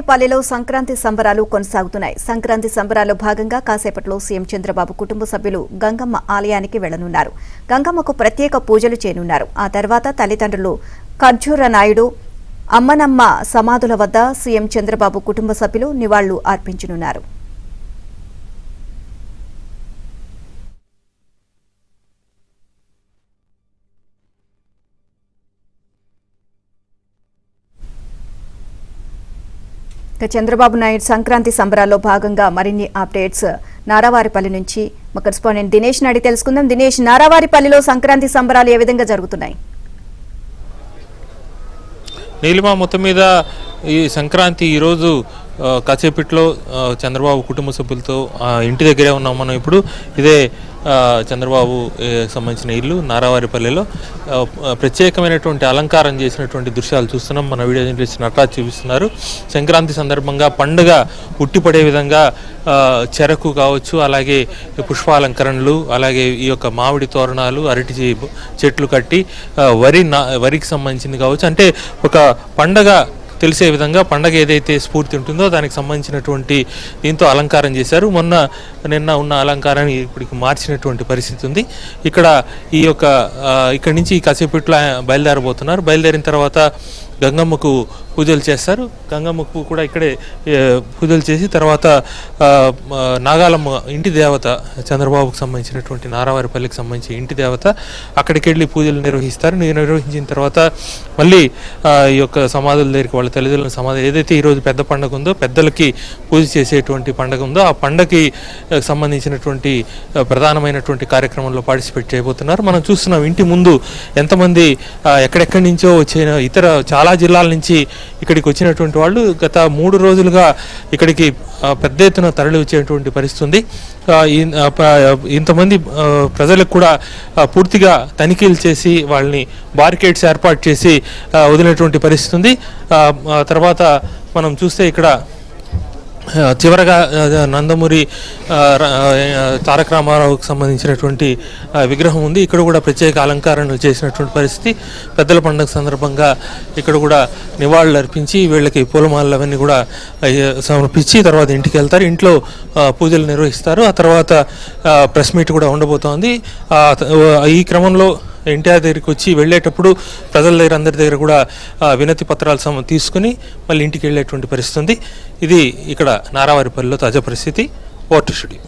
పాలెలో సంక్రాంతి సంబరాలు కొనసాగుతున్నాయి. సంక్రాంతి సంబరాల్లో భాగంగా కాసేపట్లో సీఎం చంద్రబాబు కుటుంబ సభ్యులు గంగమ్మ ఆలయానికి వెళ్లనున్నారు. గంగమ్మకు ప్రత్యేక పూజలు చేయనున్నారు. ఆ తర్వాత తల్లిదండ్రులు ఖర్జూర నాయుడు, అమ్మనమ్మ సమాధుల వద్ద సీఎం చంద్రబాబు కుటుంబ సభ్యులు నివాళులు అర్పించనున్నారు. చంద్రబాబు నాయుడు సంక్రాంతి సంబరాల్లో భాగంగా మరిన్ని అప్డేట్స్ నారావారిపల్లి నుంచి మా కరెస్పాండెంట్ దినేష్ అడిగి తెలుసుకుందాం. దినేష్, నారావారిపల్లిలో సంక్రాంతి సంబరాలు ఏ విధంగా జరుగుతున్నాయి? నీలిమా, మొత్తం మీద ఈ సంక్రాంతి ఈరోజు కాసేపట్లో చంద్రబాబు కుటుంబ సభ్యులతో ఇంటి దగ్గరే ఉన్నాం మనం. ఇప్పుడు ఇదే చంద్రబాబు సంబంధించిన ఇల్లు నారావారిపల్లిలో ప్రత్యేకమైనటువంటి అలంకారం చేసినటువంటి దృశ్యాలు చూస్తున్నాం. మన వీడియో జర్నలిస్ట్ నటరాజ్ చూపిస్తున్నారు. సంక్రాంతి సందర్భంగా పండుగ ఉట్టిపడే విధంగా చెరకు కావచ్చు, అలాగే పుష్పాలంకరణలు, అలాగే ఈ యొక్క మామిడి తోరణాలు, అరటి చెట్లు కట్టి వరికి సంబంధించింది కావచ్చు, అంటే ఒక పండగ తెలిసే విధంగా పండగ ఏదైతే స్ఫూర్తి ఉంటుందో దానికి సంబంధించినటువంటి దీంతో అలంకారం చేశారు. నిన్న ఉన్న అలంకారాన్ని ఇప్పటికి మార్చినటువంటి పరిస్థితి ఉంది. ఇక్కడి నుంచి కాసేపట్లో బయలుదేరబోతున్నారు. బయలుదేరిన తర్వాత గంగమ్మకు పూజలు చేస్తారు. గంగమ్మకు కూడా ఇక్కడే పూజలు చేసి తర్వాత నాగాలమ్మ ఇంటి దేవత, చంద్రబాబుకు సంబంధించినటువంటి నారావారిపల్లికి సంబంధించి ఇంటి దేవత, అక్కడికి వెళ్ళి పూజలు నిర్వహిస్తారు. నిర్వహించిన తర్వాత మళ్ళీ ఈ యొక్క సమాధుల దగ్గరికి వాళ్ళ తల్లిదండ్రుల సమాధి ఏదైతే ఈరోజు పెద్ద పండుగ ఉందో, పెద్దలకి పూజ చేసేటువంటి పండుగ ఉందో, ఆ పండగకి సంబంధించినటువంటి ప్రధానమైనటువంటి కార్యక్రమంలో పార్టిసిపేట్ చేయబోతున్నారు. మనం చూస్తున్నాం ఇంటి ముందు ఎంతమంది ఎక్కడెక్కడి నుంచో వచ్చిన ఇతర చాలా జిల్లాల నుంచి ఇక్కడికి వచ్చినటువంటి వాళ్ళు గత 3 రోజులుగా ఇక్కడికి పెద్ద ఎత్తున తరలి వచ్చేటువంటి పరిస్థితి ఉంది. ఇంతమంది ప్రజలకు కూడా పూర్తిగా తనిఖీలు చేసి వాళ్ళని బారికేడ్స్ ఏర్పాటు చేసి వదిలినటువంటి పరిస్థితి ఉంది. తర్వాత మనం చూస్తే ఇక్కడ చివరగా నందమూరి తారక రామారావుకు సంబంధించినటువంటి విగ్రహం ఉంది. ఇక్కడ కూడా ప్రత్యేక అలంకరణలు చేసినటువంటి పరిస్థితి. పెద్దల పండుగ సందర్భంగా ఇక్కడ కూడా నివాళులు అర్పించి వీళ్ళకి పూలమాలలు అవన్నీ కూడా సమర్పించి తర్వాత ఇంటికి వెళ్తారు. ఇంట్లో పూజలు నిర్వహిస్తారు. ఆ తర్వాత ప్రెస్ మీట్ కూడా ఉండబోతోంది. ఈ క్రమంలో ఎన్టీఆర్ దగ్గరికి వచ్చి వెళ్ళేటప్పుడు ప్రజల దగ్గర అందరి దగ్గర కూడా వినతి పత్రాలు తీసుకుని మళ్ళీ ఇంటికి వెళ్ళేటువంటి పరిస్థితి ఉంది. ఇది ఇక్కడ నారావారిపల్లిలో తాజా పరిస్థితి. Vote studio.